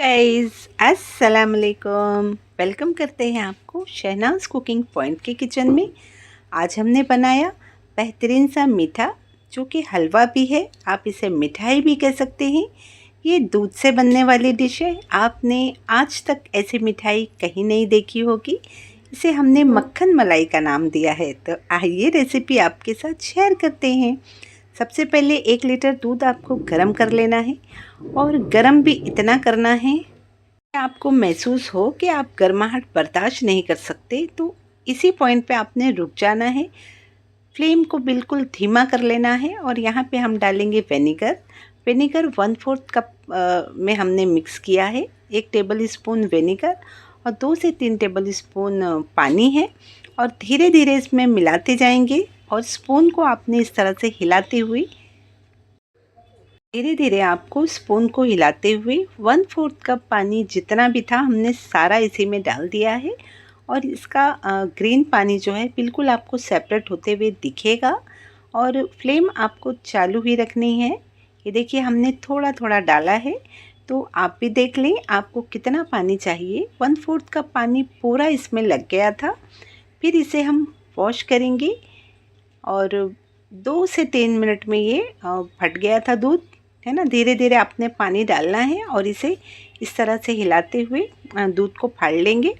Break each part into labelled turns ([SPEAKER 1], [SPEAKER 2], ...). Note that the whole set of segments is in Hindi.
[SPEAKER 1] गाइस अस्सलाम वालेकुम। वेलकम करते हैं आपको शहनाज कुकिंग पॉइंट के किचन में। आज हमने बनाया बेहतरीन सा मीठा, जो कि हलवा भी है, आप इसे मिठाई भी कह सकते हैं। ये दूध से बनने वाली डिश है। आपने आज तक ऐसी मिठाई कहीं नहीं देखी होगी। इसे हमने मक्खन मलाई का नाम दिया है। तो आइए रेसिपी आपके साथ शेयर करते हैं। सबसे पहले 1 लीटर दूध आपको गर्म कर लेना है, और गर्म भी इतना करना है कि आपको महसूस हो कि आप गर्माहट बर्दाश्त नहीं कर सकते। तो इसी पॉइंट पे आपने रुक जाना है। फ्लेम को बिल्कुल धीमा कर लेना है। और यहाँ पे हम डालेंगे विनेगर। विनेगर 1/4 कप में हमने मिक्स किया है। 1 टेबल स्पून विनेगर और 2 से 3 टेबल स्पून पानी है। और धीरे धीरे इसमें मिलाते जाएंगे, और स्पून को आपने इस तरह से हिलाते हुए धीरे धीरे आपको स्पून को हिलाते हुए 1/4 कप पानी जितना भी था हमने सारा इसी में डाल दिया है। और इसका ग्रीन पानी जो है बिल्कुल आपको सेपरेट होते हुए दिखेगा। और फ्लेम आपको चालू ही रखनी है। ये देखिए हमने थोड़ा थोड़ा डाला है, तो आप भी देख लें आपको कितना पानी चाहिए। 1/4 कप पानी पूरा इसमें लग गया था। फिर इसे हम वॉश करेंगे, और 2 से 3 मिनट में ये फट गया था दूध, है ना। धीरे धीरे आपने पानी डालना है और इसे इस तरह से हिलाते हुए दूध को फाड़ लेंगे।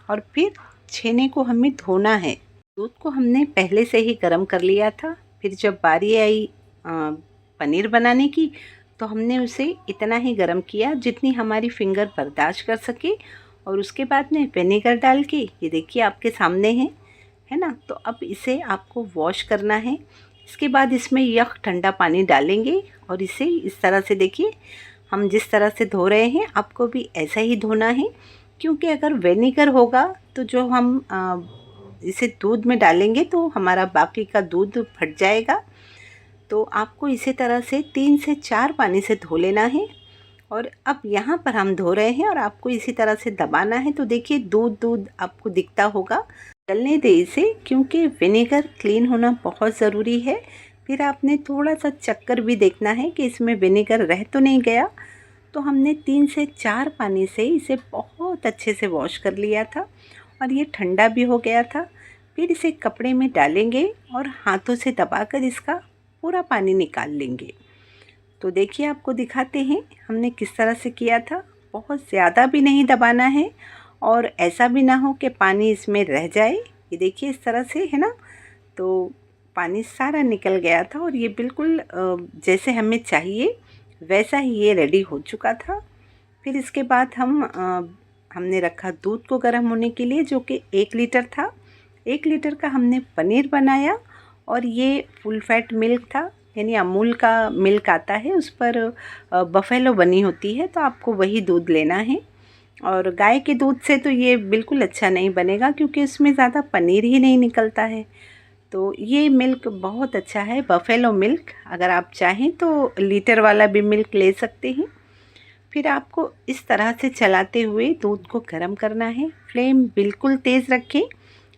[SPEAKER 1] और फिर छेने को हमें धोना है। दूध को हमने पहले से ही गर्म कर लिया था। फिर जब बारी आई पनीर बनाने की, तो हमने उसे इतना ही गर्म किया जितनी हमारी फिंगर बर्दाश्त कर सके। और उसके बाद में विनेगर डाल के, ये देखिए आपके सामने है ना। तो अब इसे आपको वॉश करना है। इसके बाद इसमें यख ठंडा पानी डालेंगे, और इसे इस तरह से देखिए हम जिस तरह से धो रहे हैं आपको भी ऐसा ही धोना है। क्योंकि अगर विनेगर होगा तो जो हम इसे दूध में डालेंगे तो हमारा बाकी का दूध फट जाएगा। तो आपको इसी तरह से 3 से 4 पानी से धो लेना है। और अब यहाँ पर हम धो रहे हैं और आपको इसी तरह से दबाना है। तो देखिए दूध दूध आपको दिखता होगा। चलने दे इसे, क्योंकि विनेगर क्लीन होना बहुत ज़रूरी है। फिर आपने थोड़ा सा चक्कर भी देखना है कि इसमें विनेगर रह तो नहीं गया। तो हमने 3 से 4 पानी से इसे बहुत अच्छे से वॉश कर लिया था, और ये ठंडा भी हो गया था। फिर इसे कपड़े में डालेंगे और हाथों से दबाकर इसका पूरा पानी निकाल लेंगे। तो देखिए आपको दिखाते हैं हमने किस तरह से किया था। बहुत ज़्यादा भी नहीं दबाना है, और ऐसा भी ना हो कि पानी इसमें रह जाए। ये देखिए इस तरह से, है ना। तो पानी सारा निकल गया था, और ये बिल्कुल जैसे हमें चाहिए वैसा ही ये रेडी हो चुका था। फिर इसके बाद हमने रखा दूध को गर्म होने के लिए, जो कि 1 लीटर था। 1 लीटर का हमने पनीर बनाया, और ये फुल फैट मिल्क था, यानी अमूल का मिल्क आता है, उस पर बफेलो बनी होती है। तो आपको वही दूध लेना है। और गाय के दूध से तो ये बिल्कुल अच्छा नहीं बनेगा, क्योंकि इसमें ज़्यादा पनीर ही नहीं निकलता है। तो ये मिल्क बहुत अच्छा है, बफेलो मिल्क। अगर आप चाहें तो लीटर वाला भी मिल्क ले सकते हैं। फिर आपको इस तरह से चलाते हुए दूध को गर्म करना है। फ्लेम बिल्कुल तेज़ रखें।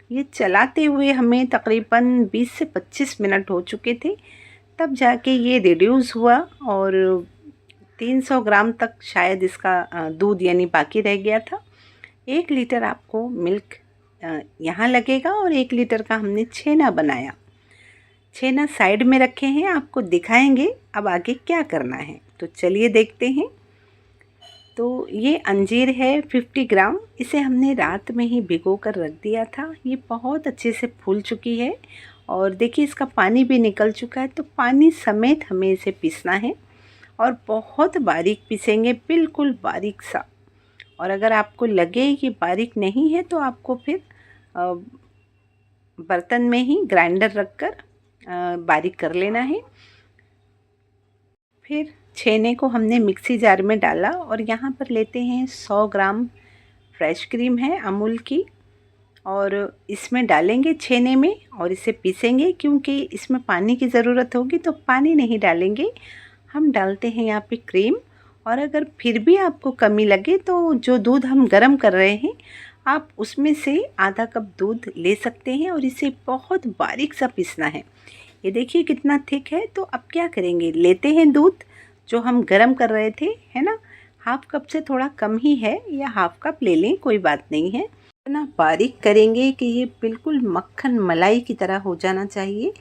[SPEAKER 1] ये चलाते हुए हमें तकरीबन 20 से 25 मिनट हो चुके थे, तब जाके ये रिड्यूस हुआ। और 300 ग्राम तक शायद इसका दूध यानी बाकी रह गया था। 1 लीटर आपको मिल्क यहाँ लगेगा, और 1 लीटर का हमने छेना बनाया। छेना साइड में रखे हैं, आपको दिखाएंगे अब आगे क्या करना है। तो चलिए देखते हैं। तो ये अंजीर है 50 ग्राम। इसे हमने रात में ही भिगो कर रख दिया था। ये बहुत अच्छे से फूल चुकी है, और देखिए इसका पानी भी निकल चुका है। तो पानी समेत हमें इसे पीसना है, और बहुत बारीक पीसेंगे, बिल्कुल बारीक सा। और अगर आपको लगे कि बारीक नहीं है तो आपको फिर बर्तन में ही ग्राइंडर रखकर बारीक कर लेना है। फिर छेने को हमने मिक्सी जार में डाला, और यहाँ पर लेते हैं 100 ग्राम फ्रेश क्रीम है अमूल की, और इसमें डालेंगे छेने में और इसे पीसेंगे। क्योंकि इसमें पानी की ज़रूरत होगी तो पानी नहीं डालेंगे, हम डालते हैं यहाँ पे क्रीम। और अगर फिर भी आपको कमी लगे तो जो दूध हम गर्म कर रहे हैं आप उसमें से आधा कप दूध ले सकते हैं, और इसे बहुत बारीक सा पीसना है। ये देखिए कितना थिक है। तो अब क्या करेंगे, लेते हैं दूध जो हम गर्म कर रहे थे, है ना। हाफ कप से थोड़ा कम ही है, या हाफ कप ले लें, कोई बात नहीं है। इतना बारीक करेंगे कि ये बिल्कुल मक्खन मलाई की तरह हो जाना चाहिए।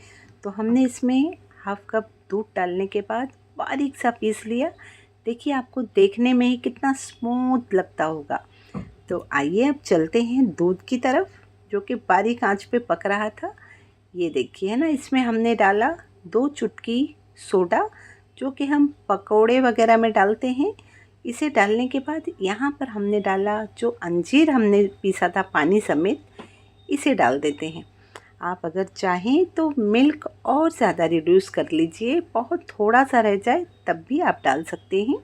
[SPEAKER 1] तो हमने इसमें हाफ कप दूध डालने के बाद बारीक सा पीस लिया। देखिए आपको देखने में ही कितना स्मूथ लगता होगा। तो आइए अब चलते हैं दूध की तरफ, जो कि बारीक आंच पे पक रहा था। ये देखिए है ना, इसमें हमने डाला 2 चुटकी सोडा, जो कि हम पकोड़े वगैरह में डालते हैं। इसे डालने के बाद यहाँ पर हमने डाला जो अंजीर हमने पीसा था पानी समेत, इसे डाल देते हैं। आप अगर चाहें तो मिल्क और ज़्यादा रिड्यूस कर लीजिए, बहुत थोड़ा सा रह जाए तब भी आप डाल सकते हैं।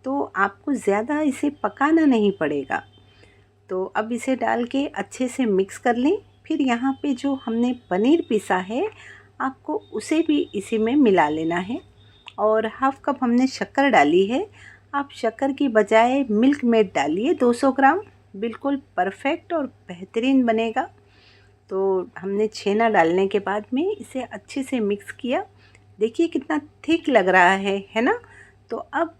[SPEAKER 1] तो आपको ज़्यादा इसे पकाना नहीं पड़ेगा। तो अब इसे डाल के अच्छे से मिक्स कर लें। फिर यहाँ पे जो हमने पनीर पीसा है, आपको उसे भी इसी में मिला लेना है। और हाफ कप हमने शक्कर डाली है। आप शक्कर की बजाय मिल्क मेड डालिए 200 ग्राम, बिल्कुल परफेक्ट और बेहतरीन बनेगा। तो हमने छेना डालने के बाद में इसे अच्छे से मिक्स किया। देखिए कितना थिक लग रहा है ना। तो अब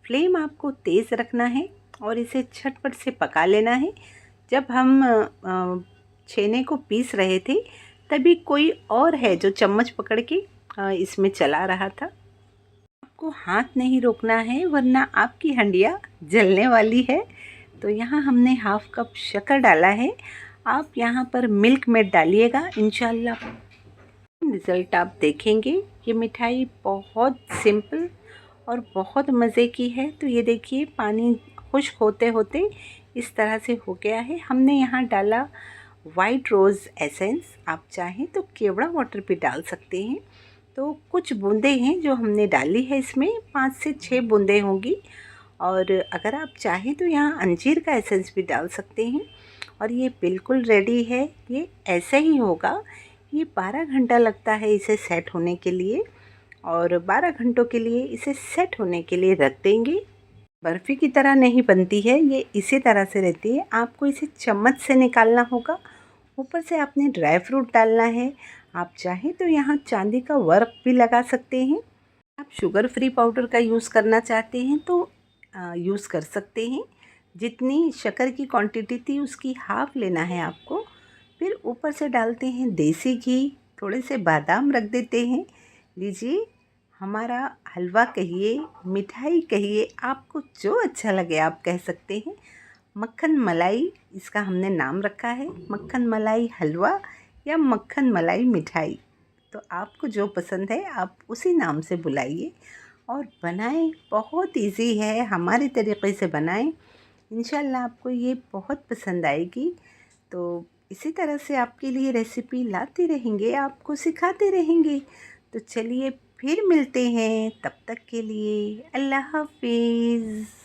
[SPEAKER 1] फ्लेम आपको तेज़ रखना है और इसे झटपट से पका लेना है। जब हम छेने को पीस रहे थे, तभी कोई और है जो चम्मच पकड़ के इसमें चला रहा था। आपको हाथ नहीं रोकना है, वरना आपकी हंडिया जलने वाली है। तो यहाँ हमने हाफ कप शक्कर डाला है। आप यहाँ पर मिल्क मेड डालिएगा, इंशाल्लाह रिज़ल्ट आप देखेंगे। ये मिठाई बहुत सिंपल और बहुत मज़े की है। तो ये देखिए पानी खुश्क होते होते इस तरह से हो गया है। हमने यहाँ डाला वाइट रोज़ एसेंस, आप चाहें तो केवड़ा वाटर भी डाल सकते हैं। तो कुछ बूंदें हैं जो हमने डाली है, इसमें 5 से 6 बूंदें होंगी। और अगर आप चाहें तो यहाँ अंजीर का एसेंस भी डाल सकते हैं। और ये बिल्कुल रेडी है। ये ऐसे ही होगा। ये 12 घंटा लगता है इसे सेट होने के लिए, और 12 घंटों के लिए इसे सेट होने के लिए रख देंगे। बर्फ़ी की तरह नहीं बनती है, ये इसी तरह से रहती है। आपको इसे चम्मच से निकालना होगा। ऊपर से आपने ड्राई फ्रूट डालना है। आप चाहें तो यहाँ चांदी का वर्क भी लगा सकते हैं। आप शुगर फ्री पाउडर का यूज़ करना चाहते हैं तो यूज़ कर सकते हैं। जितनी शक्कर की क्वांटिटी थी उसकी हाफ़ लेना है आपको। फिर ऊपर से डालते हैं देसी घी, थोड़े से बादाम रख देते हैं। लीजिए हमारा हलवा कहिए, मिठाई कहिए, आपको जो अच्छा लगे आप कह सकते हैं। मक्खन मलाई इसका हमने नाम रखा है, मक्खन मलाई हलवा या मक्खन मलाई मिठाई। तो आपको जो पसंद है आप उसी नाम से बुलाइए और बनाएं। बहुत इजी है, हमारे तरीक़े से बनाएं। इंशाल्लाह आपको ये बहुत पसंद आएगी। तो इसी तरह से आपके लिए रेसिपी लाते रहेंगे, आपको सिखाते रहेंगे। तो चलिए फिर मिलते हैं, तब तक के लिए अल्लाह हाफिज़।